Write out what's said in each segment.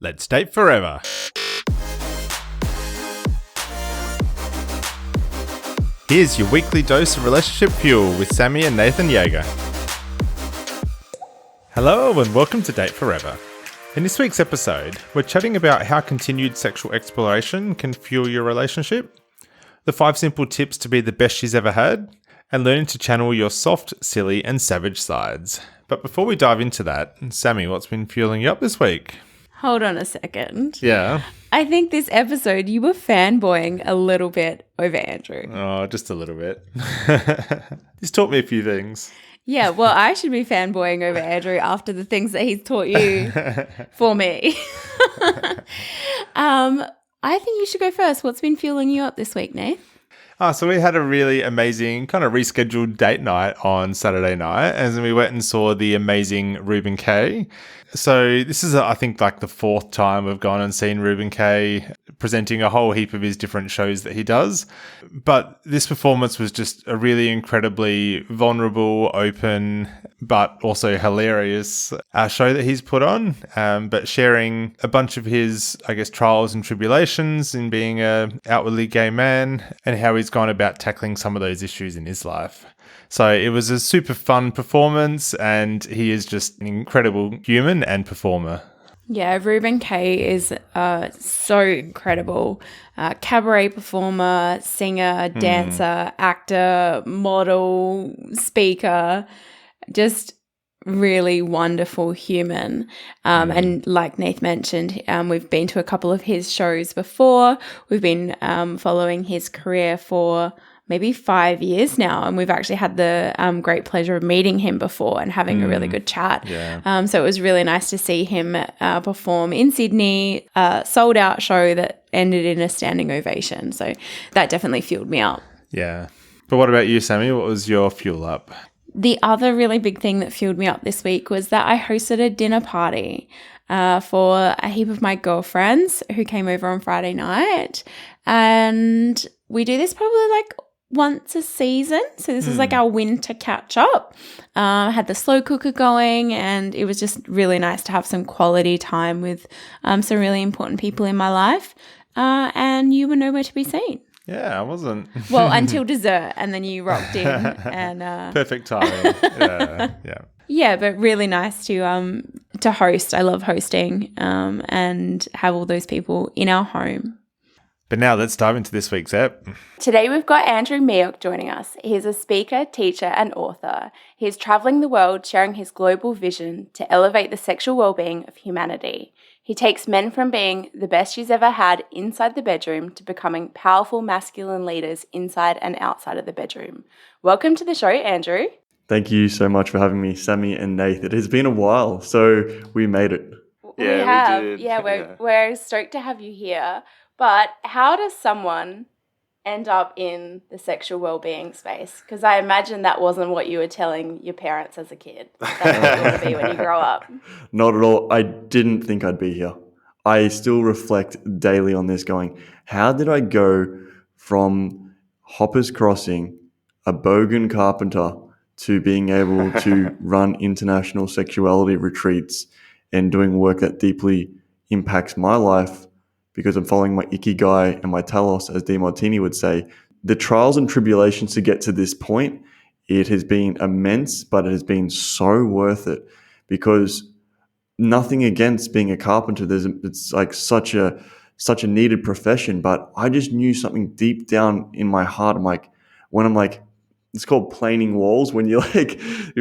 Let's date forever. Here's your weekly dose of relationship fuel with Sammy and Nathan Yeager. Hello and welcome to Date Forever. In this week's episode, we're chatting about how continued sexual exploration can fuel your relationship, the 5 simple tips to be the best she's ever had, and learning to channel your soft, silly, and savage sides. But before we dive into that, Sammy, what's been fueling you up this week? Hold on a second. Yeah. I think this episode you were fanboying a little bit over Andrew. Oh, just a little bit. He's taught me a few things. Yeah, well, I should be fanboying over Andrew after the things that he's taught you for me. I think you should go first. What's been fueling you up this week, Nate? So we had a really amazing kind of rescheduled date night on Saturday night, and then we went and saw the amazing Reuben Kaye. So this is, I think, like the 4th time we've gone and seen Reuben Kaye presenting a whole heap of his different shows that he does. But this performance was just a really incredibly vulnerable, open, but also hilarious show that he's put on. But sharing a bunch of his, I guess, trials and tribulations in being a outwardly gay man and how he's gone about tackling some of those issues in his life. So it was a super fun performance, and he is just an incredible human and performer. Yeah, Reuben Kaye is so incredible. Cabaret performer, singer, dancer, actor, model, speaker, just really wonderful human. And like Nath mentioned, we've been to a couple of his shows before. We've been following his career for maybe 5 years now, and we've actually had the great pleasure of meeting him before and having a really good chat. Yeah. So it was really nice to see him perform in Sydney, a sold-out show that ended in a standing ovation. So that definitely fueled me up. Yeah. But what about you, Sammy? What was your fuel up? The other really big thing that fueled me up this week was that I hosted a dinner party for a heap of my girlfriends who came over on Friday night. And we do this probably like once a season. So this is like our winter catch up. I had the slow cooker going, and it was just really nice to have some quality time with some really important people in my life. And you were nowhere to be seen. Yeah, I wasn't. Well, until dessert, and then you rocked in. And perfect timing. Yeah. Yeah, but really nice to host. I love hosting and have all those people in our home. But now let's dive into this week's ep. Today we've got Andrew Mioch joining us. He's a speaker, teacher and author. He's travelling the world sharing his global vision to elevate the sexual well-being of humanity. He takes men from being the best she's ever had inside the bedroom to becoming powerful masculine leaders inside and outside of the bedroom. Welcome to the show, Andrew. Thank you so much for having me, Sammy and Nath. It has been a while, so we made it. We did. Yeah, we're stoked to have you here. But how does someone end up in the sexual well-being space? Because I imagine that wasn't what you were telling your parents as a kid. That's what you want to be when you grow up. Not at all. I didn't think I'd be here. I still reflect daily on this going, how did I go from Hoppers Crossing, a bogan carpenter, to being able to run international sexuality retreats and doing work that deeply impacts my life because I'm following my ikigai and my telos, as DeMartini would say. The trials and tribulations to get to this point, it has been immense, but it has been so worth it, because nothing against being a carpenter. It's like such a needed profession, but I just knew something deep down in my heart. It's called planing walls, when you're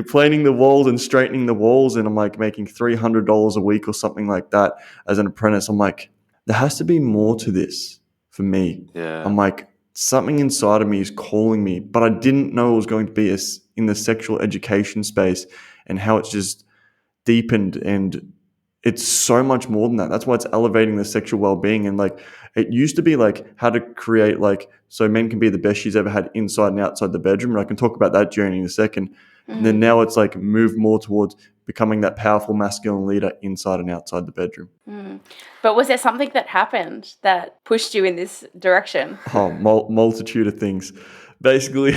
planing the walls and straightening the walls, and I'm like making $300 a week or something like that as an apprentice. I'm like, there has to be more to this for me. Yeah. I'm like, something inside of me is calling me, but I didn't know it was going to be in the sexual education space, and how it's just deepened, and it's so much more than that. That's why it's elevating the sexual well-being. And like, it used to be like how to create so men can be the best she's ever had inside and outside the bedroom. And I can talk about that journey in a second. Mm-hmm. And then now it's like moved more towards becoming that powerful masculine leader inside and outside the bedroom. Mm. But was there something that happened that pushed you in this direction? Oh, multitude of things. Basically,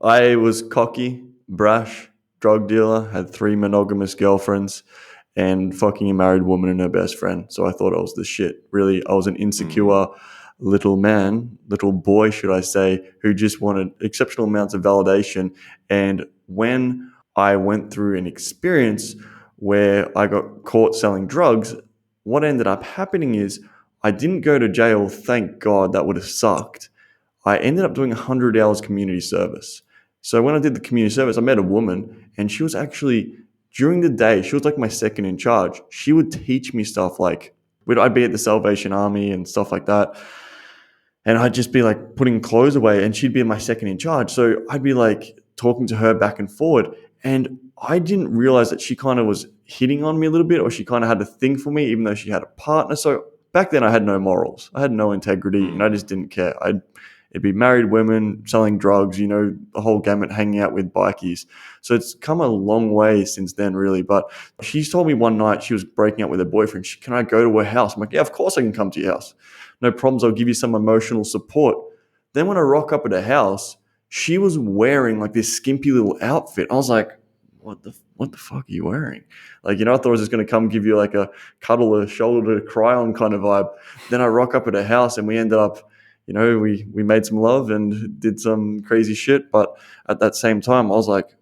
I was cocky, brash, drug dealer, had 3 monogamous girlfriends, and fucking a married woman and her best friend. So I thought I was the shit. Really, I was an insecure little man, little boy, should I say, who just wanted exceptional amounts of validation. And when I went through an experience where I got caught selling drugs, what ended up happening is I didn't go to jail. Thank God, that would have sucked. I ended up doing 100 hours community service. So when I did the community service, I met a woman, and she was actually, during the day, she was like my second in charge. She would teach me stuff like, I'd be at the Salvation Army and stuff like that. And I'd just be like putting clothes away, and she'd be my second in charge. So I'd be like talking to her back and forward. And I didn't realize that she kind of was hitting on me a little bit, or she kind of had a thing for me, even though she had a partner. So back then I had no morals. I had no integrity, and I just didn't care. It'd be married women selling drugs, the whole gamut, hanging out with bikies. So it's come a long way since then, really. But she told me one night she was breaking up with her boyfriend. Can I go to her house? I'm like, yeah, of course I can come to your house. No problems. I'll give you some emotional support. Then when I rock up at her house, she was wearing like this skimpy little outfit. I was like, what the fuck are you wearing? Like, I thought I was just going to come give you like a cuddle, a shoulder to cry on kind of vibe. Then I rock up at her house, and we ended up, we made some love and did some crazy shit. But at that same time, I was like,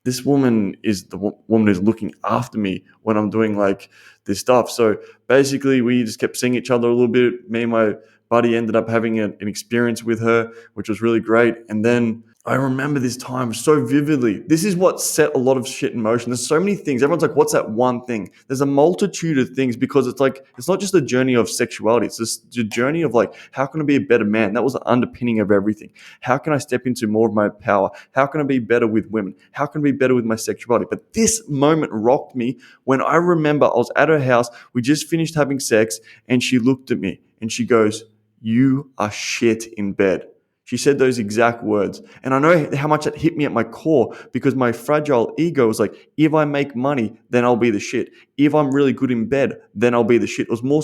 this woman is the woman who's looking after me when I'm doing like this stuff. So basically we just kept seeing each other a little bit. Me and my buddy ended up having an experience with her, which was really great. And then I remember this time so vividly. This is what set a lot of shit in motion. There's so many things. Everyone's like, what's that one thing? There's a multitude of things, because it's like, it's not just a journey of sexuality. It's just a journey of like, how can I be a better man? That was the underpinning of everything. How can I step into more of my power? How can I be better with women? How can I be better with my sexuality? But this moment rocked me when I remember I was at her house. We just finished having sex, and she looked at me and she goes, "You are shit in bed." She said those exact words. And I know how much it hit me at my core, because my fragile ego was like, if I make money, then I'll be the shit. If I'm really good in bed, then I'll be the shit. It was more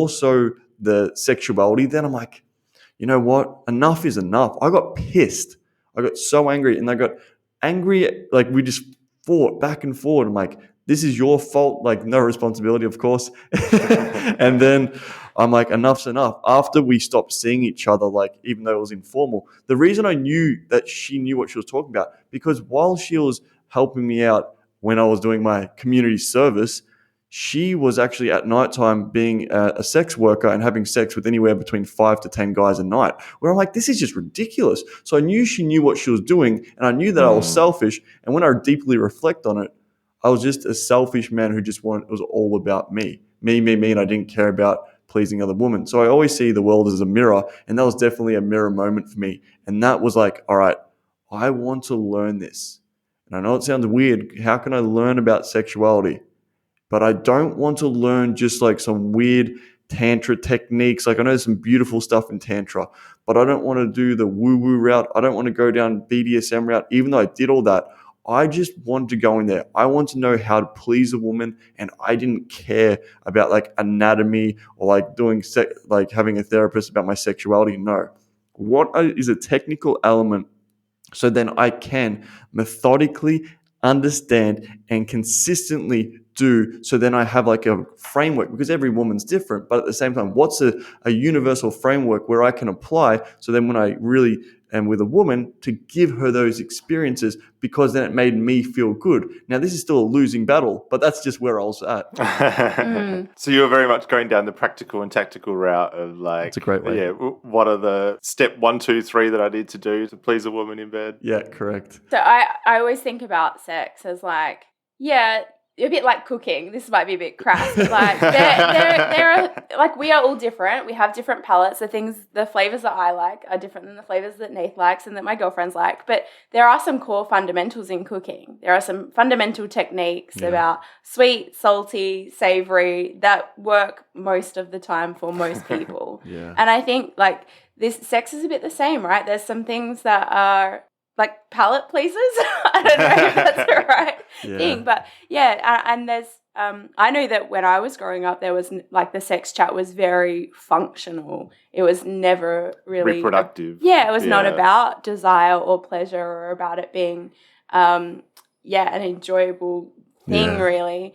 so the sexuality. Then I'm like, you know what? Enough is enough. I got pissed. I got so angry, and I got angry. Like, we just fought back and forward. I'm like, this is your fault. Like, no responsibility, of course. And then I'm like, enough's enough. After we stopped seeing each other, like, even though it was informal, the reason I knew that she knew what she was talking about, because while she was helping me out when I was doing my community service, she was actually at nighttime being a sex worker and having sex with anywhere between 5 to 10 guys a night, where I'm like, this is just ridiculous. So I knew she knew what she was doing, and I knew that I was selfish. And when I deeply reflect on it, I was just a selfish man who just wanted, it was all about me, and I didn't care about pleasing other women. So I always see the world as a mirror, and that was definitely a mirror moment for me. And that was like, all right, I want to learn this. And I know it sounds weird. How can I learn about sexuality? But I don't want to learn just like some weird tantra techniques. Like, I know there's some beautiful stuff in tantra, but I don't want to do the woo-woo route. I don't want to go down BDSM route, even though I did all that. I just wanted to go in there. I want to know how to please a woman, and I didn't care about like anatomy or like doing like having a therapist about my sexuality. No. What is a technical element, so then I can methodically understand and consistently do, so then I have like a framework, because every woman's different, but at the same time, what's a universal framework where I can apply, so then when I really am with a woman, to give her those experiences, because then it made me feel good. Now, this is still a losing battle, but that's just where I was at. So you were very much going down the practical and tactical route of like, That's a great way. Yeah, what are the step 1, 2, 3 that I need to do to please a woman in bed? Yeah, correct. So I always think about sex as like, yeah, a bit like cooking. This might be a bit crass, but like there are, like, we are all different. We have different palates. The flavors that I like are different than the flavors that Nath likes and that my girlfriends like. But there are some core fundamentals in cooking. There are some fundamental techniques about sweet, salty, savory that work most of the time for most people. And I think like this sex is a bit the same, right? There's some things that are like palate pleasers. I don't know if that's the right thing, but and there's I know that when I was growing up, there was like the sex chat was very functional. It was never really reproductive. It was not about desire or pleasure, or about it being an enjoyable thing, Yeah. really.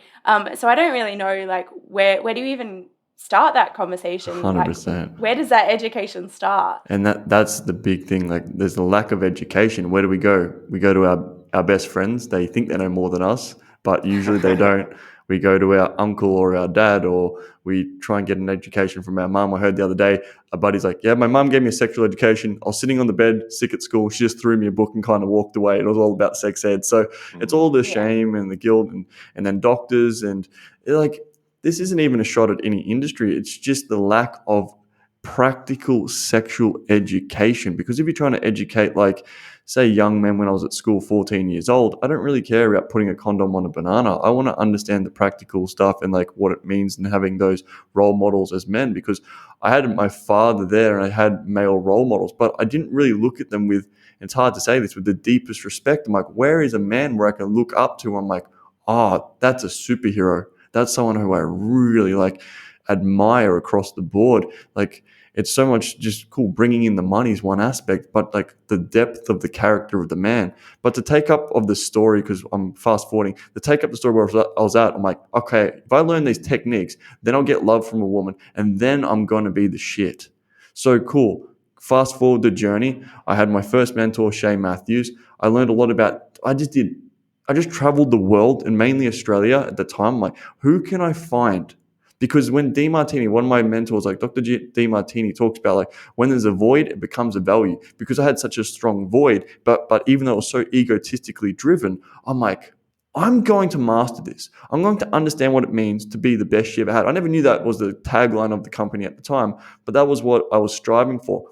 So I don't really know, like, where do you even start that conversation? Like, 100%. where does that education start? And that's the big thing. Like, there's a lack of education. Where do we go? We go to our best friends. They think they know more than us, but usually they don't. We go to our uncle or our dad, or we try and get an education from our mum. I heard the other day, a buddy's like, yeah, my mum gave me a sexual education. I was sitting on the bed, sick at school. She just threw me a book and kind of walked away. It was all about sex ed. So it's all the Yeah. shame and the guilt, and then doctors. And like, this isn't even a shot at any industry. It's just the lack of practical sexual education. Because if you're trying to educate, like, say, young men when I was at school, 14 years old, I don't really care about putting a condom on a banana. I want to understand the practical stuff and like what it means, and having those role models as men, because I had my father there and I had male role models, but I didn't really look at them with, and it's hard to say this, with the deepest respect. I'm like, where is a man where I can look up to? I'm like, oh, that's a superhero. That's someone who I really like admire across the board. Like, it's so much just cool. Bringing in the money is one aspect, but like the depth of the character of the man. But to take up of the story, because I'm fast forwarding, to take up the story where I was at, I'm like, okay, if I learn these techniques, then I'll get love from a woman, and then I'm going to be the shit. So cool. Fast forward the journey. I had my first mentor, Shay Matthews. I learned a lot about, I just traveled the world, and mainly Australia at the time. I'm like, who can I find? Because when DeMartini, one of my mentors, like Dr. DeMartini, talks about, like, when there's a void, it becomes a value. Because I had such a strong void, but even though it was so egotistically driven, I'm like, I'm going to master this. I'm going to understand what it means to be the best she ever had. I never knew that was the tagline of the company at the time, but that was what I was striving for.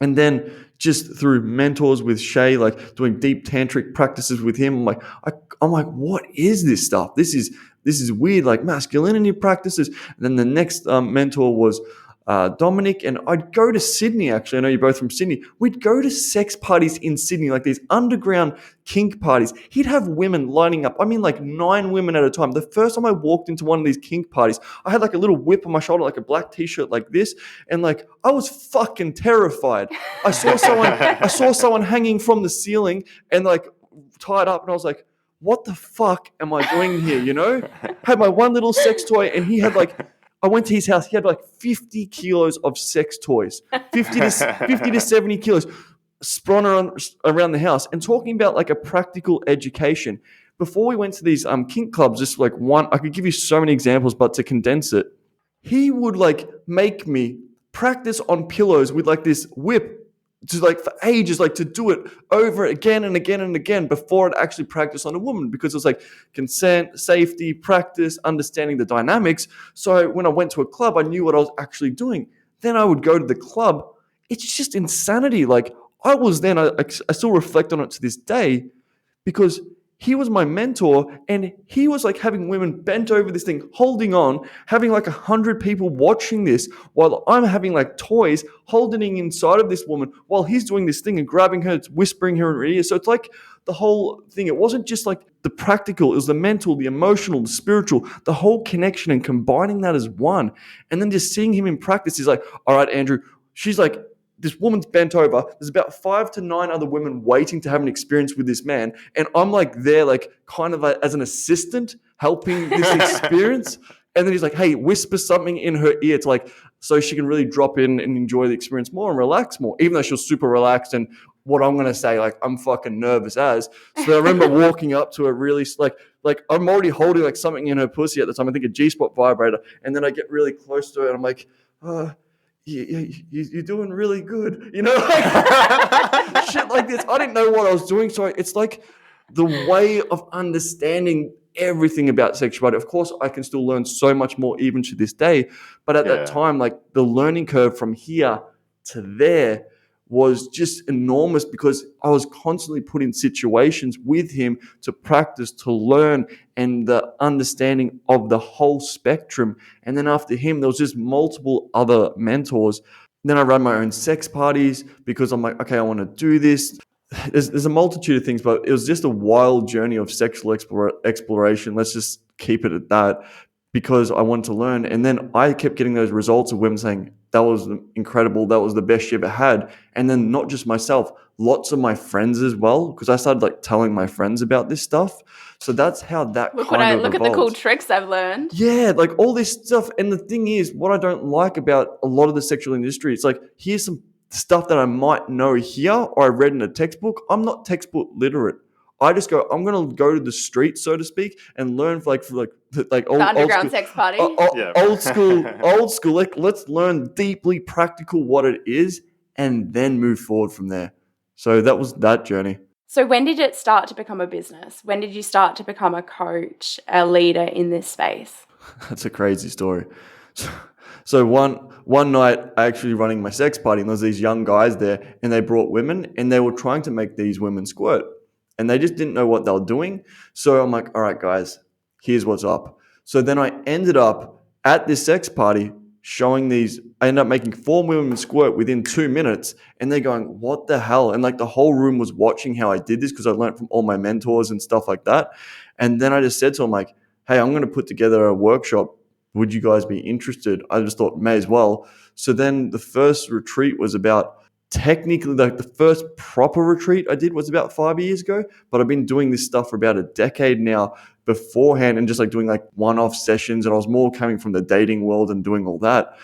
And then just through mentors with Shay, like doing deep tantric practices with him, I'm like, what is this stuff? This is weird, like masculinity practices. And then the next mentor was Dominic, and I'd go to Sydney. Actually, I know you're both from Sydney. We'd go to sex parties in Sydney, like these underground kink parties. He'd have women lining up. I mean, like 9 women at a time. The first time I walked into one of these kink parties, I had like a little whip on my shoulder, like a black t-shirt like this, and like I was fucking terrified. I saw someone hanging from the ceiling and like tied up, and I was like, what the fuck am I doing here? You know, had my one little sex toy, and he had like, I went to his house. He had like 50 kilos of sex toys, 50 to 70 kilos sprawn around the house, and talking about like a practical education. Before we went to these kink clubs, just like one, I could give you so many examples, but to condense it, he would like make me practice on pillows with like this whip to like for ages, like to do it over again and again and again before I'd actually practice on a woman, because it was like consent, safety, practice, understanding the dynamics. So when I went to a club, I knew what I was actually doing. Then I would go to the club. It's just insanity. Like, I was then, I still reflect on it to this day, because he was my mentor, and he was like having women bent over this thing, holding on, having like 100 people watching this, while I'm having like toys holding inside of this woman while he's doing this thing and grabbing her, whispering her in her ear. So it's like the whole thing. It wasn't just like the practical, it was the mental, the emotional, the spiritual, the whole connection, and combining that as one. And then just seeing him in practice, he's like, all right, Andrew, she's like, this woman's bent over. There's about 5 to 9 other women waiting to have an experience with this man. And I'm like there, like kind of as an assistant helping this experience. And then he's like, hey, whisper something in her ear to like, so she can really drop in and enjoy the experience more and relax more, even though she was super relaxed. And what I'm going to say, like, I'm fucking nervous as. So I remember walking up to her really like I'm already holding like something in her pussy at the time. I think a G-spot vibrator. And then I get really close to her and I'm like, you're doing really good, you know, like, shit like this. I didn't know what I was doing. So it's like the way of understanding everything about sexuality. Of course, I can still learn so much more even to this day. But at that time, like the learning curve from here to there was just enormous, because I was constantly put in situations with him to practice, to learn, and the understanding of the whole spectrum. And then after him, there was just multiple other mentors. Then I ran my own sex parties because I'm like, okay, I want to do this. There's a multitude of things, but it was just a wild journey of sexual exploration. Let's just keep it at that, because I wanted to learn. And then I kept getting those results of women saying, that was incredible. That was the best you ever had. And then not just myself, lots of my friends as well, because I started like telling my friends about this stuff. So that's how that Look kind of look at the cool evolved. tricks I've learned. Yeah, like all this stuff. And the thing is, what I don't like about a lot of the sexual industry, it's like, here's some stuff that I might know here or I read in a textbook. I'm not textbook literate. I just go, I'm going to go to the street, so to speak, and learn for like The underground sex party. Yeah. old school. Like, let's learn deeply practical what it is and then move forward from there. So that was that journey. So when did it start to become a business? When did you start to become a coach, a leader in this space? That's a crazy story. So one night, actually running my sex party, and there was these young guys there, and they brought women, and they were trying to make these women squirt, and they just didn't know what they were doing. So I'm like, all right, guys, here's what's up. So then I ended up at this sex party showing these. I ended up making 4 women squirt within 2 minutes, and they're going, what the hell? And like the whole room was watching how I did this because I learned from all my mentors and stuff like that. And then I just said to them, like, hey, I'm going to put together a workshop. Would you guys be interested? I just thought, may as well. So then the first retreat was about, technically, like the first proper retreat I did was about 5 years ago, but I've been doing this stuff for about a decade now beforehand, and just like doing like one-off sessions. And I was more coming from the dating world and doing all that.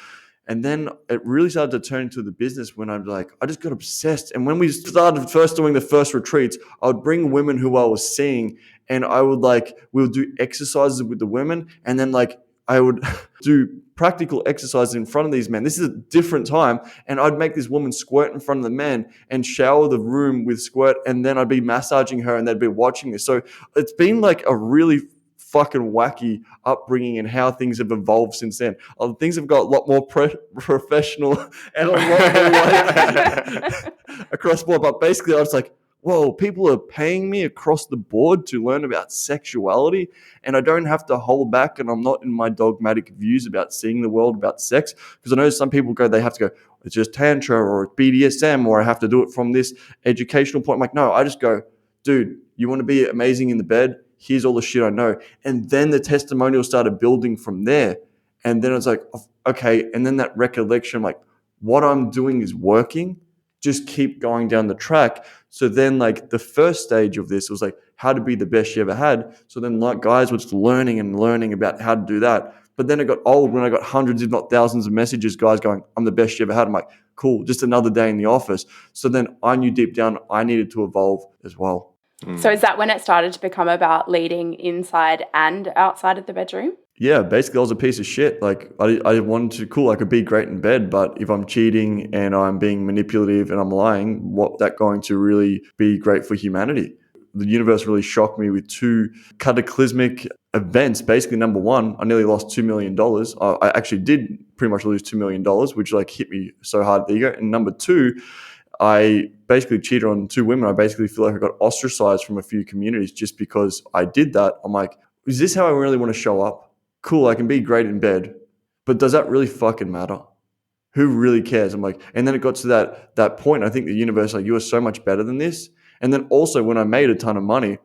And then it really started to turn into the business when I'm like, I just got obsessed. And when we started first doing the first retreats, I would bring women who I was seeing, and I would we would do exercises with the women, and then like I would do practical exercises in front of these men. This is a different time. And I'd make this woman squirt in front of the men and shower the room with squirt. And then I'd be massaging her and they'd be watching this. So it's been like a really fucking wacky upbringing and how things have evolved since then. Things have got a lot more professional and a lot more like across the board. But basically I was like, whoa, people are paying me across the board to learn about sexuality, and I don't have to hold back, and I'm not in my dogmatic views about seeing the world about sex, because I know some people they have to go, it's just Tantra or it's BDSM, or I have to do it from this educational point. I'm like, no, I just go, dude, you want to be amazing in the bed? Here's all the shit I know. And then the testimonials started building from there. And then it's like, okay. And then that recollection, like, what I'm doing is working. Just keep going down the track. So then like the first stage of this was like how to be the best you ever had. So then like guys were just learning about how to do that. But then it got old when I got hundreds, if not thousands of messages, guys going, I'm the best you ever had. I'm like, cool, just another day in the office. So then I knew deep down I needed to evolve as well. So is that when it started to become about leading inside and outside of the bedroom? Yeah, basically I was a piece of shit. Like I wanted to, cool, I could be great in bed, but if I'm cheating and I'm being manipulative and I'm lying, what that going to really be great for humanity? The universe really shocked me with 2 cataclysmic events. Basically, number one, I nearly lost $2 million. I actually did pretty much lose $2 million, which like hit me so hard at the ego. And number 2, I basically cheated on 2 women. I basically feel like I got ostracized from a few communities just because I did that. I'm like, is this how I really want to show up? Cool, I can be great in bed, but does that really fucking matter? Who really cares? I'm like, and then it got to that point. I think the universe, like, you are so much better than this. And then also when I made a ton of money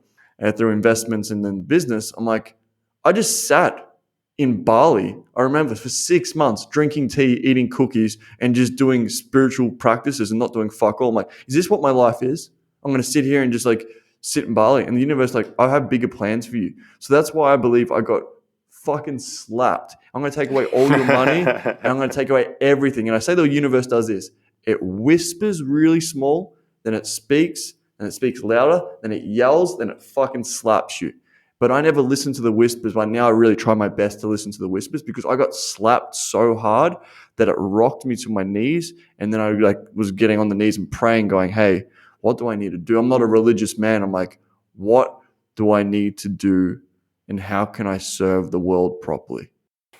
through investments and then business, I'm like, I just sat in Bali. I remember for 6 months drinking tea, eating cookies, and just doing spiritual practices and not doing fuck all. I'm like, is this what my life is? I'm going to sit here and just like sit in Bali. And the universe, like, I have bigger plans for you. So that's why I believe I got fucking slapped. I'm going to take away all your money and I'm going to take away everything. And I say the universe does this. It whispers really small, then it speaks, and it speaks louder, then it yells, then it fucking slaps you. But I never listened to the whispers, but now I really try my best to listen to the whispers because I got slapped so hard that it rocked me to my knees. And then I like was getting on the knees and praying, going, hey, what do I need to do? I'm not a religious man. I'm like, what do I need to do? And how can I serve the world properly?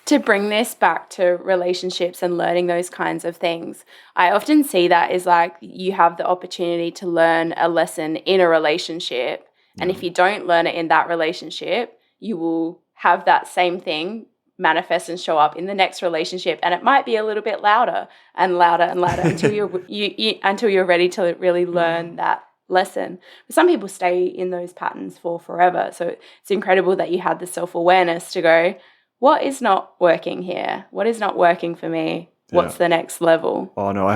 To bring this back to relationships and learning those kinds of things, I often see that as like you have the opportunity to learn a lesson in a relationship. And if you don't learn it in that relationship, you will have that same thing manifest and show up in the next relationship. And it might be a little bit louder and louder and louder until until you're ready to really learn that lesson. But some people stay in those patterns for forever. So it's incredible that you had the self-awareness to go, what is not working here? What is not working for me? what's the next level? Oh no,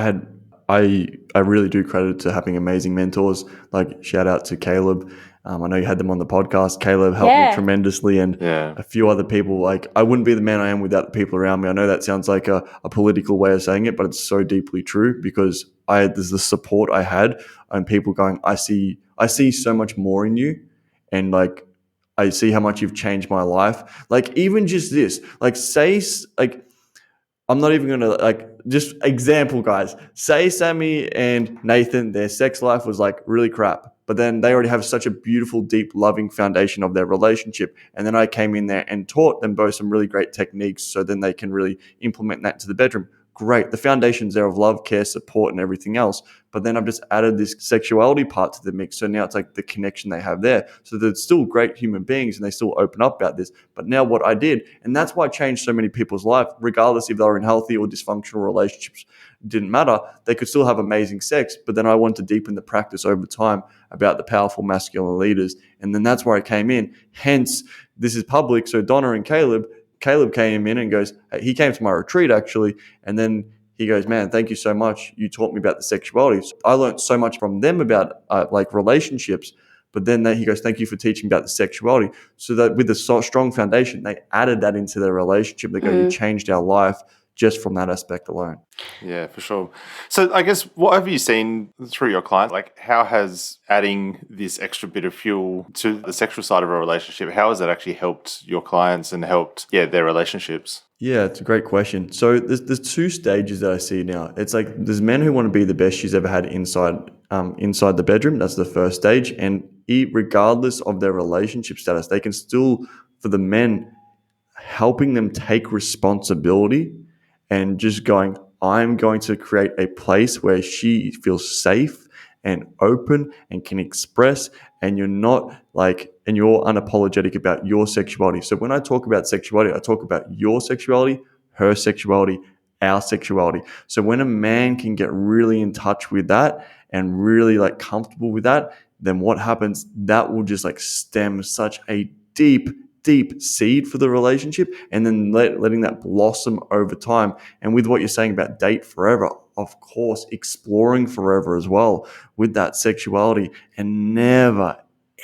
I really do credit to having amazing mentors. Like shout out to Caleb. I know you had them on the podcast. Caleb helped me Yeah. tremendously, and a few other people. Like I wouldn't be the man I am without the people around me. I know that sounds like a political way of saying it, but it's so deeply true because there's the support I had and people going, I see so much more in you, and like I see how much you've changed my life. Like even just this, like like I'm not even gonna like just example, guys. Say Sammy and Nathan, their sex life was like really crap, but then they already have such a beautiful, deep, loving foundation of their relationship. And then I came in there and taught them both some really great techniques, so then they can really implement that to the bedroom. Great, the foundation's there of love, care, support, and everything else. But then I've just added this sexuality part to the mix. So now it's like the connection they have there. So they're still great human beings and they still open up about this. But now what I did, and that's why I changed so many people's life, regardless if they were in healthy or dysfunctional relationships, didn't matter. They could still have amazing sex. But then I wanted to deepen the practice over time about the powerful masculine leaders. And then that's where I came in. Hence, this is public. So Donna and Caleb came in and goes, hey, he came to my retreat actually. And then he goes, man, thank you so much. You taught me about the sexuality. So I learned so much from them about like relationships. But then he goes, thank you for teaching about the sexuality. So that with a strong foundation, they added that into their relationship. They go, you changed our life just from that aspect alone. Yeah, for sure. So I guess what have you seen through your clients? Like how has adding this extra bit of fuel to the sexual side of a relationship, how has that actually helped your clients and helped, their relationships? Yeah, it's a great question. So there's two stages that I see now. It's like there's men who want to be the best she's ever had inside the bedroom. That's the first stage. And regardless of their relationship status, they can still, for the men, helping them take responsibility and just going, I'm going to create a place where she feels safe and open and can express, and you're not like, and you're unapologetic about your sexuality. So when I talk about sexuality, I talk about your sexuality, her sexuality, our sexuality. So when a man can get really in touch with that and really like comfortable with that, then what happens? That will just like stem such a deep seed for the relationship, and then letting that blossom over time. And with what you're saying about date forever, of course, exploring forever as well with that sexuality, and never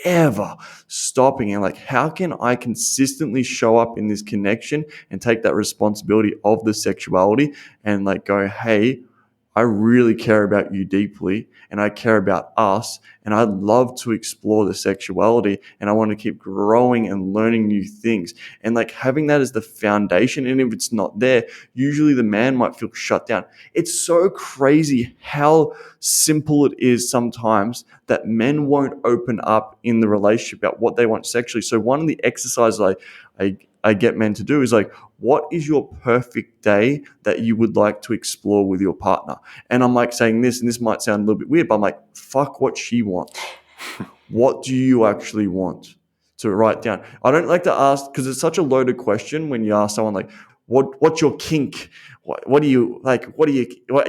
ever stopping. And like, how can I consistently show up in this connection and take that responsibility of the sexuality and like go, hey, I really care about you deeply and I care about us and I'd love to explore the sexuality and I want to keep growing and learning new things. And like having that as the foundation, and if it's not there, usually the man might feel shut down. It's so crazy how simple it is sometimes that men won't open up in the relationship about what they want sexually. So one of the exercises I get men to do is like, what is your perfect day that you would like to explore with your partner? And I'm like saying this, and this might sound a little bit weird, but I'm like, fuck what she wants. What do you actually want to write down? I don't like to ask, because it's such a loaded question when you ask someone like, what's your kink? What do you like? What are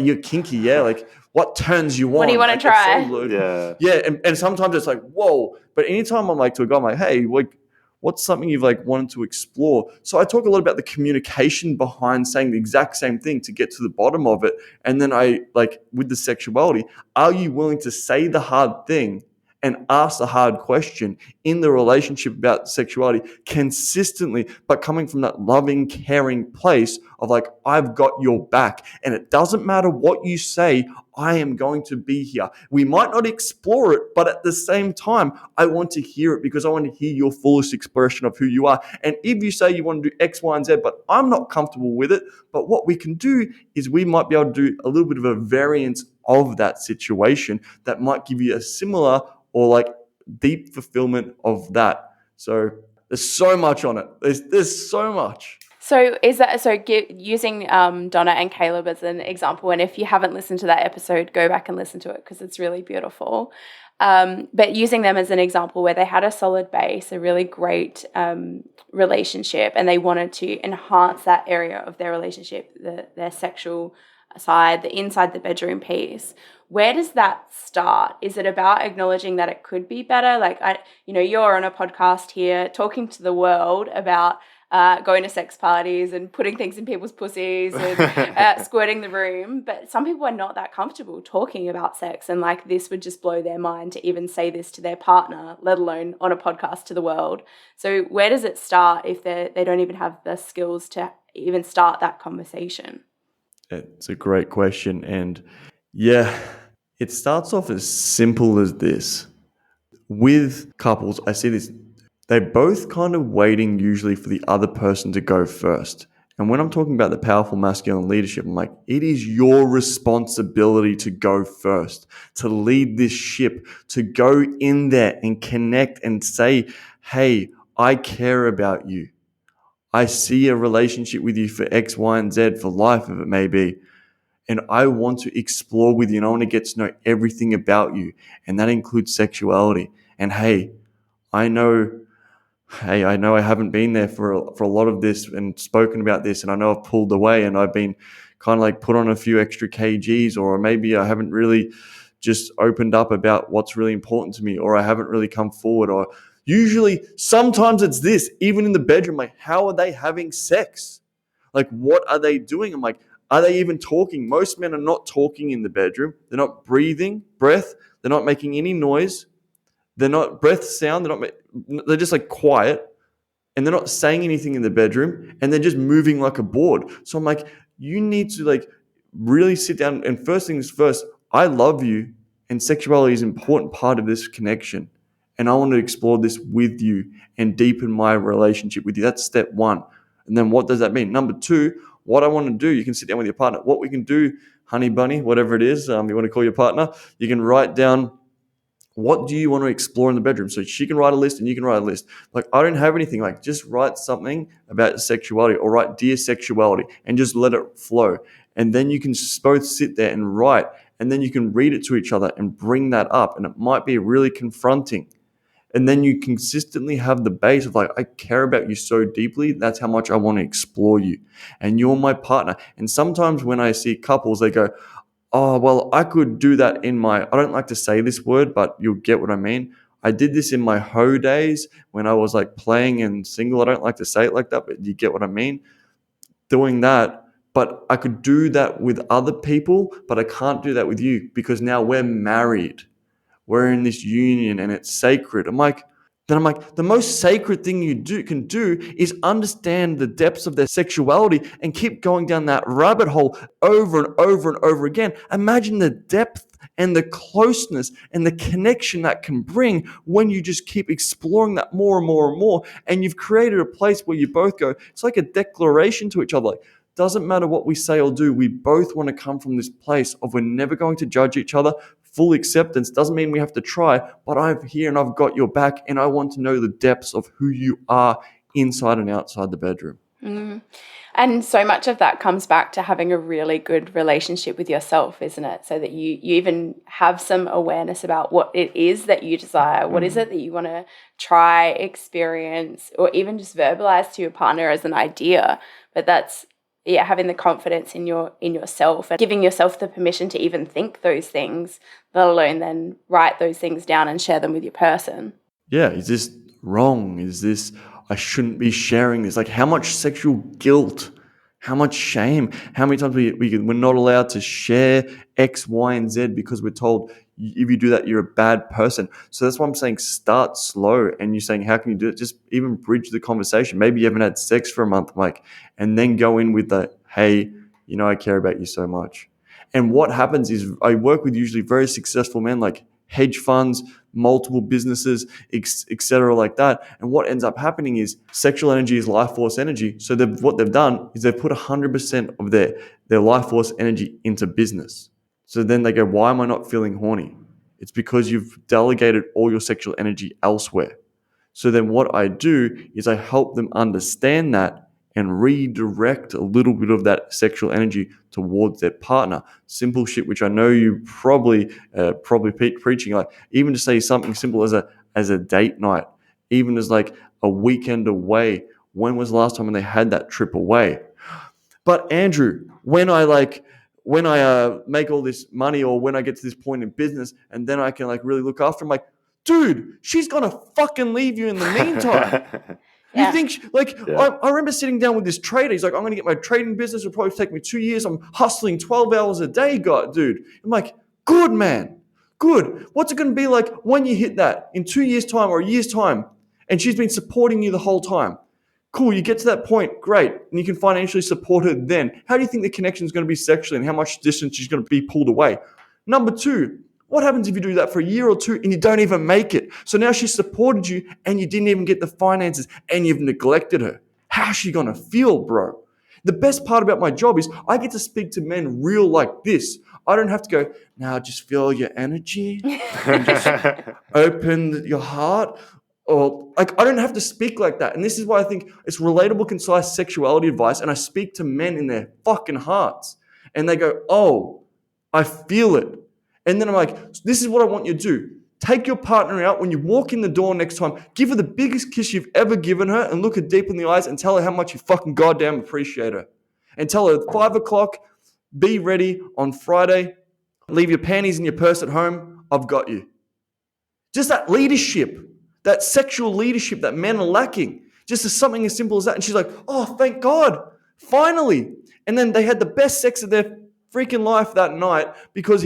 you kinky? Yeah. Like what turns you on? What do you want to try? It's so loaded. Yeah. And sometimes it's like, whoa. But anytime I'm like to a guy, I'm like, hey, like, what's something you've like wanted to explore? So I talk a lot about the communication behind saying the exact same thing to get to the bottom of it. And then I like with the sexuality, are you willing to say the hard thing and ask the hard question in the relationship about sexuality consistently, but coming from that loving, caring place of like, I've got your back. And it doesn't matter what you say, I am going to be here. We might not explore it, but at the same time, I want to hear it because I want to hear your fullest expression of who you are. And if you say you want to do X, Y, and Z, but I'm not comfortable with it, but what we can do is we might be able to do a little bit of a variance of that situation that might give you a similar or like deep fulfillment of that. So there's so much on it. There's so much. So using Donna and Caleb as an example, and if you haven't listened to that episode, go back and listen to it because it's really beautiful. But using them as an example where they had a solid base, a really great relationship, and they wanted to enhance that area of their relationship, their sexual side, the inside the bedroom piece. Where does that start? Is it about acknowledging that it could be better? Like, you're on a podcast here talking to the world about going to sex parties and putting things in people's pussies and squirting the room. But some people are not that comfortable talking about sex, and like this would just blow their mind to even say this to their partner, let alone on a podcast to the world. So where does it start if they don't even have the skills to even start that conversation? It's a great question. And yeah, it starts off as simple as this. With couples, I see this, they're both kind of waiting usually for the other person to go first. And when I'm talking about the powerful masculine leadership, I'm like, it is your responsibility to go first, to lead this ship, to go in there and connect and say, hey, I care about you. I see a relationship with you for X, Y, and Z, for life, if it may be. And I want to explore with you and I want to get to know everything about you. And that includes sexuality. And I know I haven't been there for a lot of this and spoken about this. And I know I've pulled away and I've been kind of like put on a few extra kgs, or maybe I haven't really just opened up about what's really important to me, or I haven't really come forward. Or usually sometimes it's this, even in the bedroom, like, how are they having sex? Like, what are they doing? I'm like, are they even talking? Most men are not talking in the bedroom. They're not breathing, breath. They're not making any noise. They're not breath sound. They're just like quiet, and they're not saying anything in the bedroom, and they're just moving like a board. So I'm like, you need to like really sit down. And first things first, I love you, and sexuality is an important part of this connection. And I want to explore this with you and deepen my relationship with you. That's step one. And then what does that mean? Number two, what I want to do, you can sit down with your partner. What we can do, honey bunny, whatever it is, you want to call your partner, you can write down, what do you want to explore in the bedroom? So she can write a list and you can write a list. Like, I don't have anything. Like, just write something about sexuality, or write dear sexuality, and just let it flow. And then you can both sit there and write, and then you can read it to each other and bring that up. And it might be really confronting. And then you consistently have the base of like, I care about you so deeply. That's how much I want to explore you. And you're my partner. And sometimes when I see couples, they go, oh, well, I could do that I don't like to say this word, but you'll get what I mean. I did this in my hoe days when I was like playing and single. I don't like to say it like that, but you get what I mean. Doing that, but I could do that with other people, but I can't do that with you because now we're married. We're in this union and it's sacred. I'm like, the most sacred thing can do is understand the depths of their sexuality and keep going down that rabbit hole over and over and over again. Imagine the depth and the closeness and the connection that can bring when you just keep exploring that more and more and more. And you've created a place where you both go, it's like a declaration to each other. Like, doesn't matter what we say or do, we both want to come from this place of we're never going to judge each other. Full acceptance doesn't mean we have to try, but I'm here and I've got your back, and I want to know the depths of who you are inside and outside the bedroom. Mm. And so much of that comes back to having a really good relationship with yourself, isn't it? So that you even have some awareness about what it is that you desire, what is it that you want to try, experience, or even just verbalize to your partner as an idea. But that's having the confidence in yourself and giving yourself the permission to even think those things, let alone then write those things down and share them with your person. Yeah, is this wrong? Is this, I shouldn't be sharing this? Like, how much sexual guilt, how much shame, how many times we're not allowed to share X, Y, and Z because we're told if you do that, you're a bad person. So that's why I'm saying start slow. And you're saying, how can you do it? Just even bridge the conversation. Maybe you haven't had sex for a month, like, and then go in with the, hey, I care about you so much. And what happens is I work with usually very successful men, like hedge funds, multiple businesses, etc., like that. And what ends up happening is sexual energy is life force energy. So what they've done is they've put 100% of their life force energy into business. So then they go, why am I not feeling horny? It's because you've delegated all your sexual energy elsewhere. So then what I do is I help them understand that and redirect a little bit of that sexual energy towards their partner. Simple shit, which I know you probably preaching, like even to say something simple as a date night, even as like a weekend away. When was the last time when they had that trip away? But Andrew, when I make all this money, or when I get to this point in business, and then I can like really look after them, like, dude, she's gonna fucking leave you in the meantime. You think, Yeah. I remember sitting down with this trader. He's like, I'm going to get my trading business. It'll probably take me 2 years. I'm hustling 12 hours a day, dude. I'm like, good, man. Good. What's it going to be like when you hit that in 2 years' time or a year's time? And she's been supporting you the whole time. Cool, you get to that point, great. And you can financially support her then. How do you think the connection is going to be sexually and how much distance she's going to be pulled away? Number two, what happens if you do that for a year or two and you don't even make it? So now she's supported you and you didn't even get the finances and you've neglected her. How's she going to feel, bro? The best part about my job is I get to speak to men real like this. I don't have to go, now just feel your energy and just open your heart. Or like, I don't have to speak like that. And this is why I think it's relatable, concise sexuality advice. And I speak to men in their fucking hearts and they go, oh, I feel it. And then I'm like, this is what I want you to do. Take your partner out when you walk in the door next time. Give her the biggest kiss you've ever given her and look her deep in the eyes and tell her how much you fucking goddamn appreciate her. And tell her at 5 o'clock, be ready on Friday. Leave your panties in your purse at home. I've got you. Just that leadership, that sexual leadership that men are lacking. Just as something as simple as that. And she's like, oh, thank God. Finally. And then they had the best sex of their freaking life that night because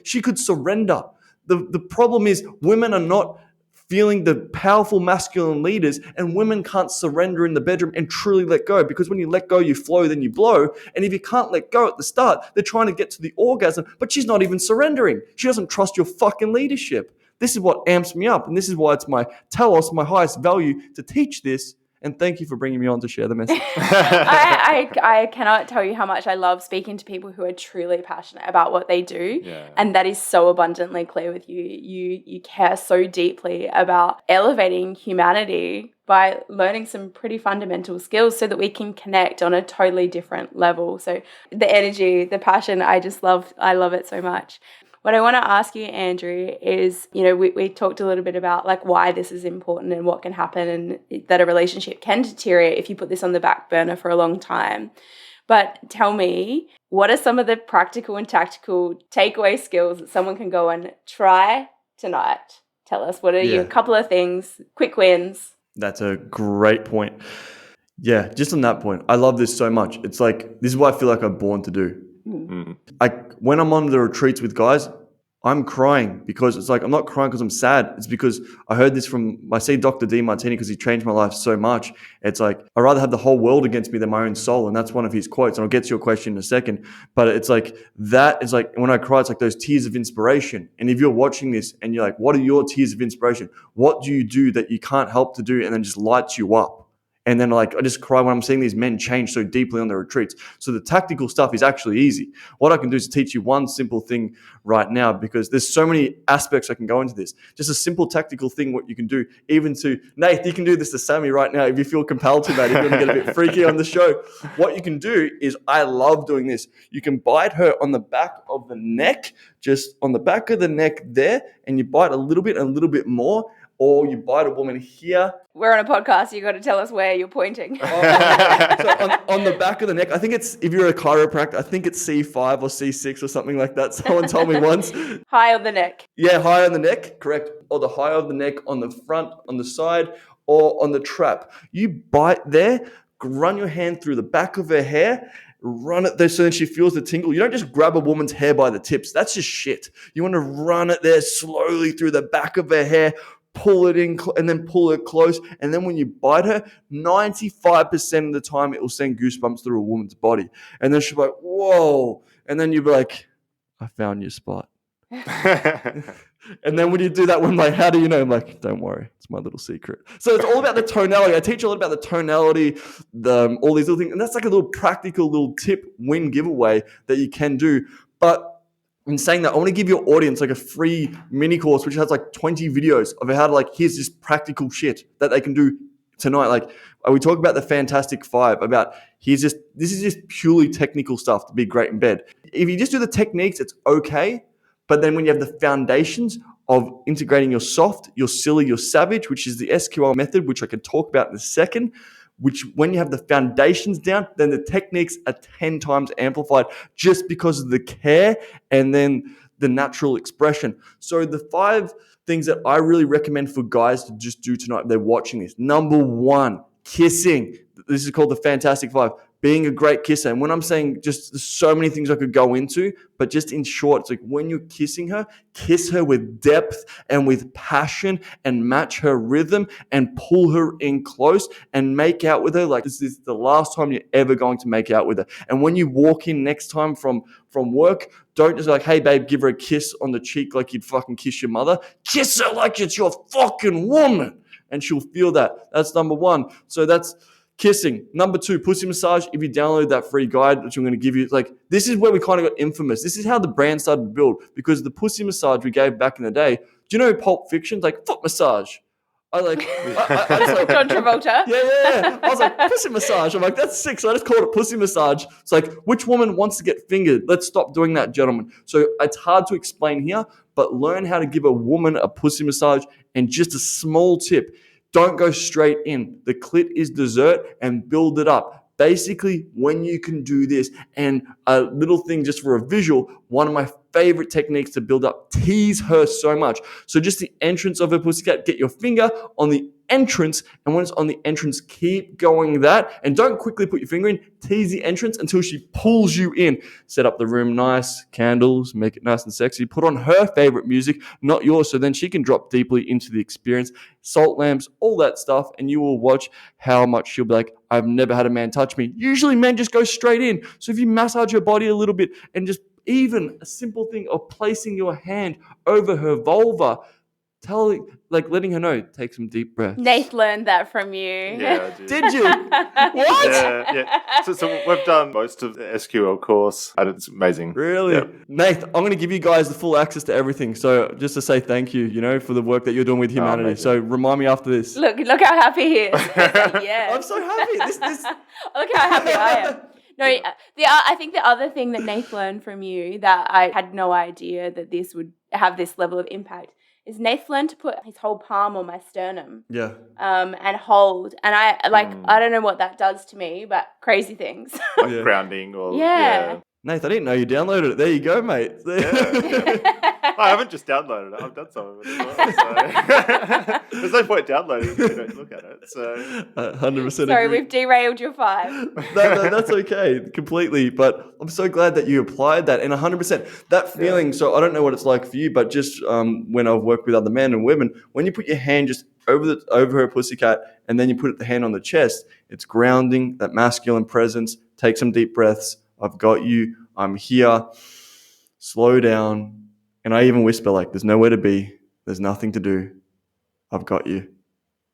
she could surrender. The problem is women are not feeling the powerful masculine leaders and women can't surrender in the bedroom and truly let go because when you let go, you flow, then you blow. And if you can't let go at the start, they're trying to get to the orgasm, but she's not even surrendering. She doesn't trust your fucking leadership. This is what amps me up. And this is why it's my telos, my highest value to teach this. And thank you for bringing me on to share the message. I cannot tell you how much I love speaking to people who are truly passionate about what they do. Yeah. And that is so abundantly clear with you. You care so deeply about elevating humanity by learning some pretty fundamental skills so that we can connect on a totally different level. So the energy, the passion, I love it so much. What I want to ask you, Andrew, is, we talked a little bit about like why this is important and what can happen and that a relationship can deteriorate if you put this on the back burner for a long time. But tell me, what are some of the practical and tactical takeaway skills that someone can go and try tonight? Tell us, what are your couple of things, quick wins? That's a great point. Yeah, just on that point, I love this so much. It's like, this is what I feel like I'm born to do. When I'm on the retreats with guys, I'm crying because it's like, I'm not crying because I'm sad. It's because I heard this I see Dr. Demartini because he changed my life so much. It's like, I'd rather have the whole world against me than my own soul. And that's one of his quotes. And I'll get to your question in a second. But it's like, that is like, when I cry, it's like those tears of inspiration. And if you're watching this and you're like, what are your tears of inspiration? What do you do that you can't help to do and then just lights you up? And then I just cry when I'm seeing these men change so deeply on their retreats. So the tactical stuff is actually easy. What I can do is teach you one simple thing right now because there's so many aspects I can go into this. Just a simple tactical thing, what you can do, even to, Nate, you can do this to Sammy right now if you feel compelled to, mate, if you want to get a bit freaky on the show. What you can do is, I love doing this. You can bite her on the back of the neck, just on the back of the neck there, and you bite a little bit more, or you bite a woman here. We're on a podcast. You got to tell us where you're pointing. So on the back of the neck, I think it's, if you're a chiropractor, I think it's C5 or C6 or something like that. Someone told me once. High on the neck. Yeah, high on the neck, correct. Or the high of the neck on the front, on the side, or on the trap. You bite there, run your hand through the back of her hair, run it there so then she feels the tingle. You don't just grab a woman's hair by the tips. That's just shit. You want to run it there slowly through the back of her hair, pull it in and then pull it close. And then when you bite her, 95% of the time it will send goosebumps through a woman's body. And then she'll be like, whoa. And then you'll be like, I found your spot. And then when you do that, when like, how do you know? I'm like, don't worry, it's my little secret. So it's all about the tonality. I teach a lot about the tonality, all these little things. And that's like a little practical little tip win giveaway that you can do. But in saying that, I want to give your audience like a free mini course, which has like 20 videos of how to like, here's this practical shit that they can do tonight. Like we talk about the Fantastic Five, about this is just purely technical stuff to be great in bed. If you just do the techniques, it's okay. But then when you have the foundations of integrating your soft, your silly, your savage, which is the SQL method, which I can talk about in a second, which when you have the foundations down, then the techniques are 10 times amplified just because of the care and then the natural expression. So the 5 things that I really recommend for guys to just do tonight, if they're watching this. Number 1, Kissing. This is called the Fantastic Five. Being a great kisser. And when I'm saying just there's so many things I could go into, but just in short, it's like when you're kissing her, kiss her with depth and with passion and match her rhythm and pull her in close and make out with her like this is the last time you're ever going to make out with her. And when you walk in next time from work, don't just like, hey babe, give her a kiss on the cheek like you'd fucking kiss your mother. Kiss her like it's your fucking woman. And she'll feel that. That's number one. So that's kissing. Number two, pussy massage. If you download that free guide, which I'm going to give you, like this is where we kind of got infamous. This is how the brand started to build because the pussy massage we gave back in the day. Do you know Pulp Fiction's like foot massage? I just like John Travolta. Yeah. I was like, pussy massage. I'm like, that's sick. So I just called it pussy massage. It's like, which woman wants to get fingered? Let's stop doing that, gentlemen. So it's hard to explain here, but learn how to give a woman a pussy massage. And just a small tip, don't go straight in. The clit is dessert and build it up. Basically, when you can do this, and a little thing just for a visual, one of my favorite techniques to build up, tease her so much. So just the entrance of her pussycat, get your finger on the entrance, and when it's on the entrance, keep going that, and don't quickly put your finger in, tease the entrance until she pulls you in. Set up the room nice, candles, make it nice and sexy, put on her favorite music, not yours, so then she can drop deeply into the experience, salt lamps, all that stuff, and you will watch how much she'll be like, I've never had a man touch me. Usually men just go straight in, so if you massage her body a little bit, and just even a simple thing of placing your hand over her vulva, letting her know, take some deep breaths. Nath learned that from you. Yeah, I did. Did you? What? Yeah. So we've done most of the SQL course, and it's amazing. Really? Yeah. Nath, I'm going to give you guys the full access to everything. So just to say thank you, for the work that you're doing with humanity. Amazing. So remind me after this. Look how happy he is. Yeah. I'm so happy. This. Look how happy I am. No, I think the other thing that Nath learned from you that I had no idea that this would have this level of impact is Nath learned to put his whole palm on my sternum. Yeah. And hold. And I don't know what that does to me, but crazy things. Like grounding or Yeah. Nath, I didn't know you downloaded it. There you go, mate. I haven't just downloaded it. I've done some of it as well. So. There's no point downloading if you don't look at it. So 100% Sorry, agree. we've derailed your 5. No, that's okay, completely. But I'm so glad that you applied that, and 100% that feeling. Yeah. So I don't know what it's like for you, but just when I've worked with other men and women, when you put your hand just over her pussycat, and then you put the hand on the chest, it's grounding, that masculine presence. Take some deep breaths. I've got you. I'm here. Slow down. And I even whisper like, there's nowhere to be. There's nothing to do. I've got you.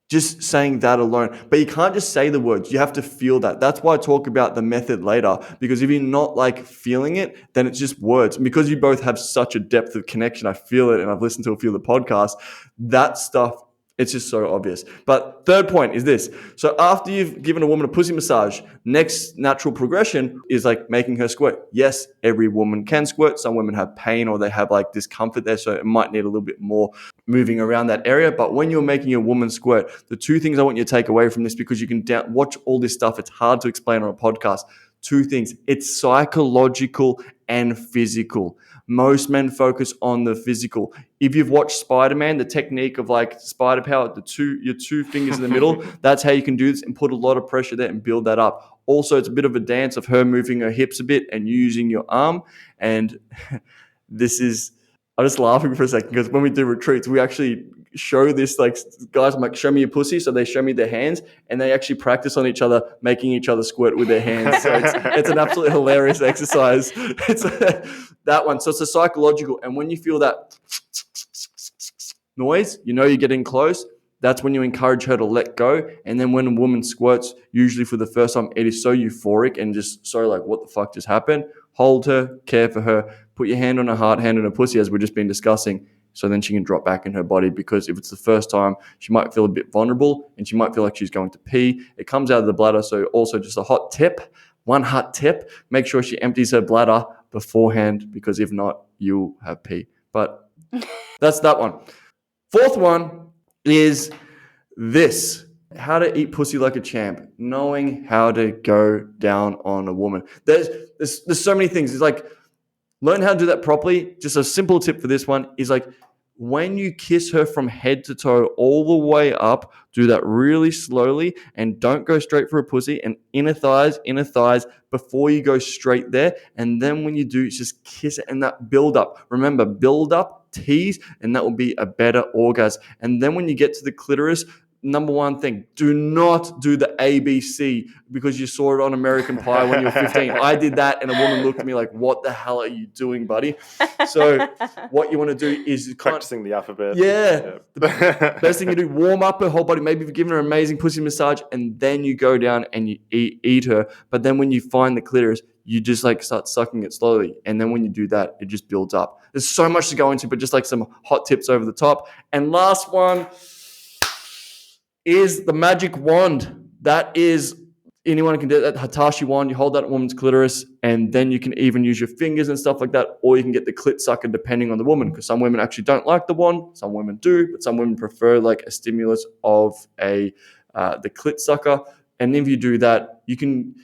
Just saying that alone. But you can't just say the words. You have to feel that. That's why I talk about the method later. Because if you're not like feeling it, then it's just words. And because you both have such a depth of connection, I feel it, and I've listened to a few of the podcasts, that stuff, it's just so obvious. But third point is this. So after you've given a woman a pussy massage, next natural progression is like making her squirt. Yes, every woman can squirt. Some women have pain or they have like discomfort there, so it might need a little bit more moving around that area. But when you're making a woman squirt, the two things I want you to take away from this, because you can watch all this stuff, it's hard to explain on a podcast. Two things. It's psychological and physical. Most men focus on the physical. If you've watched Spider-Man, the technique of like spider power, your two fingers in the middle, that's how you can do this and put a lot of pressure there and build that up. Also, it's a bit of a dance of her moving her hips a bit and using your arm. And I'm just laughing for a second because when we do retreats, we actually show this, like, guys, I'm like, show me your pussy. So they show me their hands and they actually practice on each other, making each other squirt with their hands. So it's an absolutely hilarious exercise. It's that one. So it's a psychological. And when you feel that noise, you're getting close. That's when you encourage her to let go. And then when a woman squirts, usually for the first time, it is so euphoric and just so like, what the fuck just happened? Hold her, care for her, put your hand on her heart, hand on her pussy, as we've just been discussing. So then she can drop back in her body, because if it's the first time, she might feel a bit vulnerable and she might feel like she's going to pee. It comes out of the bladder. So also just one hot tip, make sure she empties her bladder beforehand, because if not, you'll have pee. But that's that one. Fourth one is this: how to eat pussy like a champ, knowing how to go down on a woman. There's so many things. It's like, learn how to do that properly. Just a simple tip for this one is like, when you kiss her from head to toe all the way up, do that really slowly and don't go straight for a pussy, and inner thighs before you go straight there. And then when you do, just kiss it and that build up. Remember, build up, tease, and that will be a better orgasm. And then when you get to the clitoris, number one thing, do not do the ABC because you saw it on American Pie when you were 15. I did that and a woman looked at me like, what the hell are you doing, buddy? So what you want to do is practicing the alphabet. Yeah. The best thing you do, warm up her whole body. Maybe you've given her an amazing pussy massage and then you go down and you eat her. But then when you find the clitoris, you just like start sucking it slowly. And then when you do that, it just builds up. There's so much to go into, but just like some hot tips over the top. And last one is the magic wand. That is, anyone can do that Hitachi wand. You hold that woman's clitoris, and then you can even use your fingers and stuff like that, or you can get the clit sucker depending on the woman, because some women actually don't like the wand, some women do, but some women prefer like a stimulus of the clit sucker. And if you do that, you can.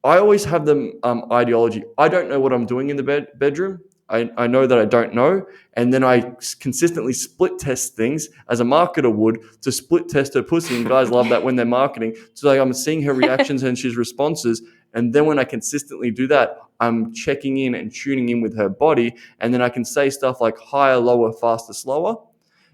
I always have the ideology. I don't know what I'm doing in the bedroom. I know that I don't know. And then I consistently split test things as a marketer would to split test her pussy. And guys love that when they're marketing. So like I'm seeing her reactions and she's responses. And then when I consistently do that, I'm checking in and tuning in with her body. And then I can say stuff like higher, lower, faster, slower.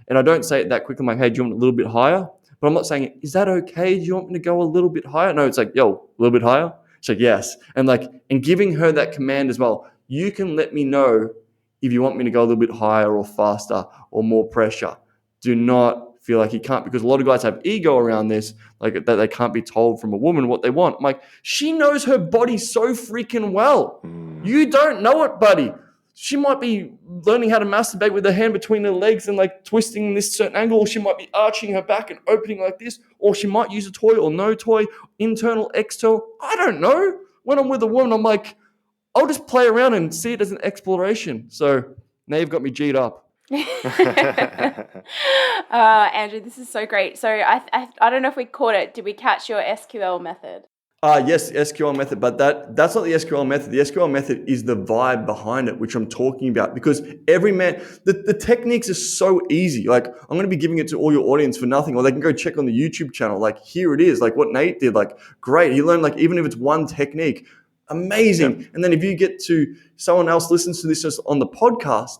And I don't say it that quick. I'm like, hey, do you want it a little bit higher? But I'm not saying, is that okay? Do you want me to go a little bit higher? No, it's like, yo, a little bit higher. She's like, yes. And giving her that command as well. You can let me know if you want me to go a little bit higher or faster or more pressure. Do not feel like you can't, because a lot of guys have ego around this, like that they can't be told from a woman what they want. I'm like, she knows her body so freaking well. You don't know it, buddy. She might be learning how to masturbate with her hand between her legs and like twisting this certain angle, or she might be arching her back and opening like this, or she might use a toy or no toy, internal, external. I don't know. When I'm with a woman, I'm like, I'll just play around and see it as an exploration. So now you've got me G'd up. Andrew, this is so great. So I don't know if we caught it. Did we catch your SQL method? Yes, SQL method, but that's not the SQL method. The SQL method is the vibe behind it, which I'm talking about, because every man, the techniques are so easy. Like, I'm going to be giving it to all your audience for nothing, or they can go check on the YouTube channel. Like, here it is, like what Nate did, like, great. He learned, like, even if it's one technique, amazing. Yep. And then if you get to someone else listens to this just on the podcast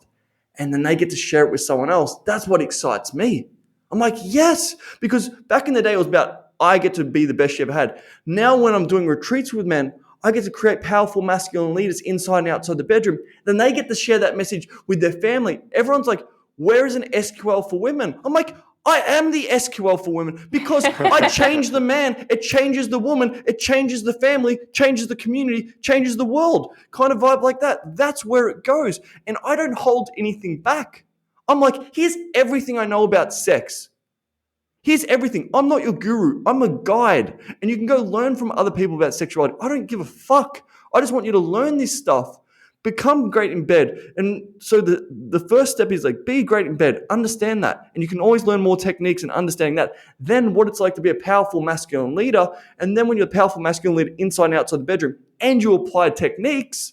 and then they get to share it with someone else, that's what excites me. I'm like, yes, because back in the day it was about I get to be the best you ever had. Now when I'm doing retreats with men, I get to create powerful masculine leaders inside and outside the bedroom. Then they get to share that message with their family. Everyone's like, where is an SQL for women? I'm like, I am the SQL for women, because I change the man, it changes the woman, it changes the family, changes the community, changes the world. Kind of vibe like that. That's where it goes. And I don't hold anything back. I'm like, here's everything I know about sex. Here's everything. I'm not your guru. I'm a guide. And you can go learn from other people about sexuality. I don't give a fuck. I just want you to learn this stuff. Become great in bed. And so the first step is like, be great in bed. Understand that. And you can always learn more techniques and understanding that. Then what it's like to be a powerful masculine leader. And then when you're a powerful masculine leader inside and outside the bedroom and you apply techniques,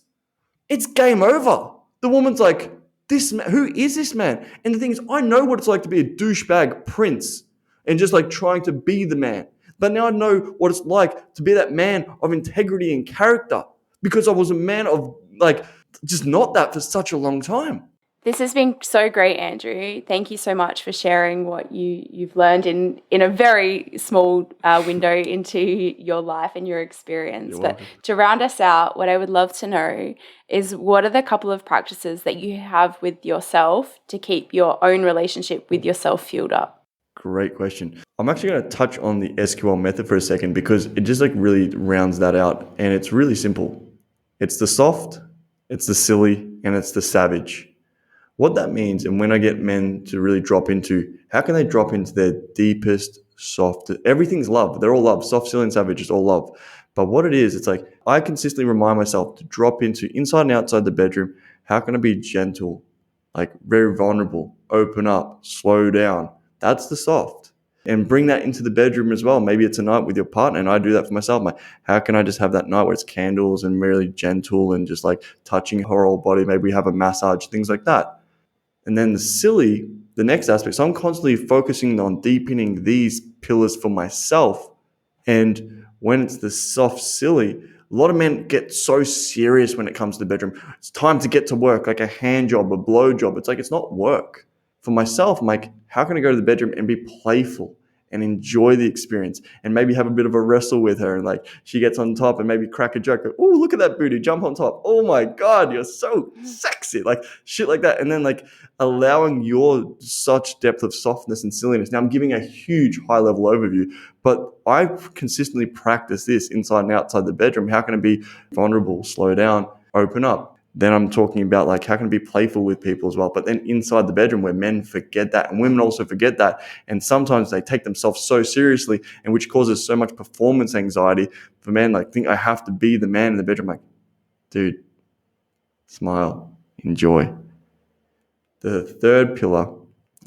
it's game over. The woman's like, this man, who is this man? And the thing is, I know what it's like to be a douchebag prince and just like trying to be the man. But now I know what it's like to be that man of integrity and character, because I was a man of like just not that for such a long time. This has been so great, Andrew. Thank you so much for sharing what you've learned in a very small window into your life and your experience. But to round us out, what I would love to know is, what are the couple of practices that you have with yourself to keep your own relationship with yourself fueled up? Great question. I'm actually going to touch on the SQL method for a second, because it just like really rounds that out. And it's really simple. It's the soft, it's the silly, and it's the savage. What that means, and when I get men to really drop into, how can they drop into their deepest, softest, everything's love. They're all love. Soft, silly, and savage is all love. But what it is, it's like I consistently remind myself to drop into inside and outside the bedroom. How can I be gentle, like very vulnerable, open up, slow down? That's the soft. And bring that into the bedroom as well. Maybe it's a night with your partner, and I do that for myself. Like, how can I just have that night where it's candles and really gentle and just like touching her whole body? Maybe we have a massage, things like that. And then the silly the next aspect. So I'm constantly focusing on deepening these pillars for myself. And when it's the soft, silly, a lot of men get so serious when it comes to the bedroom. It's time to get to work, like a hand job, a blow job. It's like, it's not work. For myself, I'm like, how can I go to the bedroom and be playful and enjoy the experience and maybe have a bit of a wrestle with her, and like she gets on top and maybe crack a joke, like, oh, look at that booty, jump on top, oh my God, you're so sexy, like shit like that. And then like allowing your such depth of softness and silliness. Now I'm giving a huge high level overview, but I consistently practice this inside and outside the bedroom. How can I be vulnerable, slow down, open up? Then I'm talking about like, how can I be playful with people as well? But then inside the bedroom, where men forget that and women also forget that. And sometimes they take themselves so seriously, and which causes so much performance anxiety for men. Like, think I have to be the man in the bedroom. Like, dude, smile, enjoy. The third pillar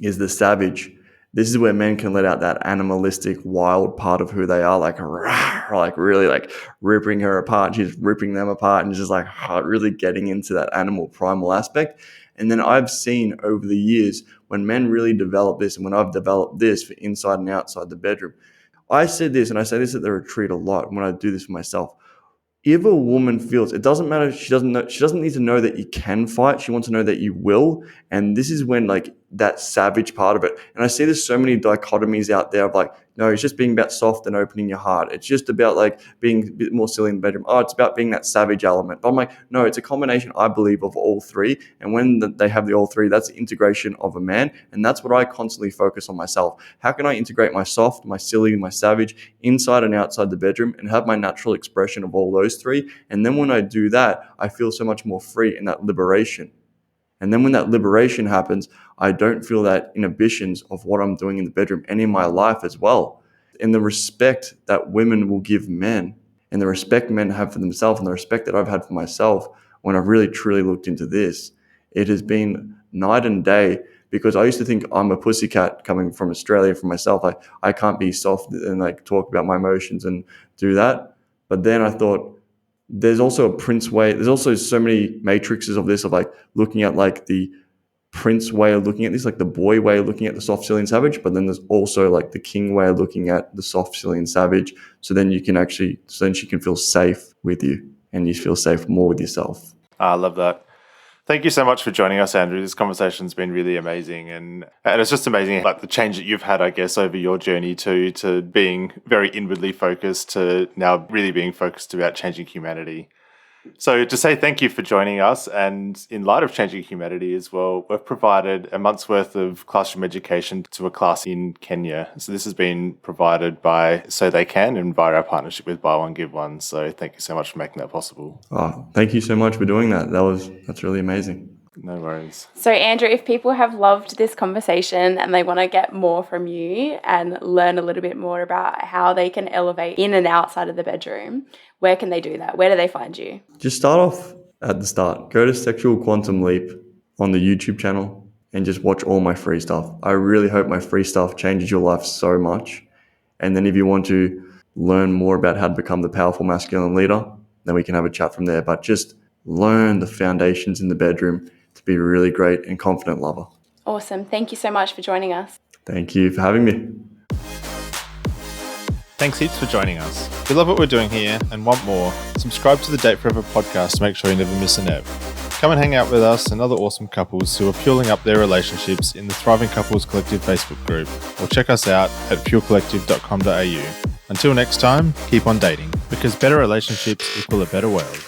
is the savage. This is where men can let out that animalistic, wild part of who they are, like, rah, like really like ripping her apart. She's ripping them apart and just like really getting into that animal primal aspect. And then I've seen over the years when men really develop this, and when I've developed this for inside and outside the bedroom, I said this, and I say this at the retreat a lot when I do this for myself. If a woman feels, it doesn't matter, she doesn't need to know that you can fight. She wants to know that you will. And this is when like that savage part of it. And I see there's so many dichotomies out there of like, no, it's just being about soft and opening your heart. It's just about like being a bit more silly in the bedroom. Oh, it's about being that savage element. But I'm like, no, it's a combination, I believe, of all three. And when they have the all three, that's the integration of a man. And that's what I constantly focus on myself. How can I integrate my soft, my silly, my savage inside and outside the bedroom and have my natural expression of all those three? And then when I do that, I feel so much more free in that liberation. And then when that liberation happens, I don't feel that inhibitions of what I'm doing in the bedroom and in my life as well. And the respect that women will give men, and the respect men have for themselves, and the respect that I've had for myself when I've really truly looked into this, it has been night and day. Because I used to think I'm a pussycat coming from Australia for myself. I can't be soft and like talk about my emotions and do that. But then I thought, there's also a prince way. There's also so many matrices of this, of like looking at like the prince way of looking at this, like the boy way of looking at the soft, silly, and savage. But then there's also like the king way of looking at the soft, silly, and savage. So then she can feel safe with you, and you feel safe more with yourself. I love that. Thank you so much for joining us, Andrew. This conversation's been really amazing. And it's just amazing, like the change that you've had, I guess, over your journey to being very inwardly focused to now really being focused about changing humanity. So to say thank you for joining us, and in light of changing humanity as well, we've provided a month's worth of classroom education to a class in Kenya. So this has been provided by So They Can and via our partnership with Buy One, Give One. So thank you so much for making that possible. Oh, thank you so much for doing that. That's really amazing. No worries. So, Andrew, if people have loved this conversation and they want to get more from you and learn a little bit more about how they can elevate in and outside of the bedroom, where can they do that? Where do they find you? Just start off at the start. Go to Sexual Quantum Leap on the YouTube channel and just watch all my free stuff. I really hope my free stuff changes your life so much. And then if you want to learn more about how to become the powerful masculine leader, then we can have a chat from there. But just learn the foundations in the bedroom to be a really great and confident lover. Awesome. Thank you so much for joining us. Thank you for having me. Thanks heaps for joining us. If you love what we're doing here and want more, subscribe to the Date Forever podcast to make sure you never miss an ep. Come and hang out with us and other awesome couples who are fueling up their relationships in the Thriving Couples Collective Facebook group, or check us out at fuelcollective.com.au. Until next time, keep on dating, because better relationships equal a better world.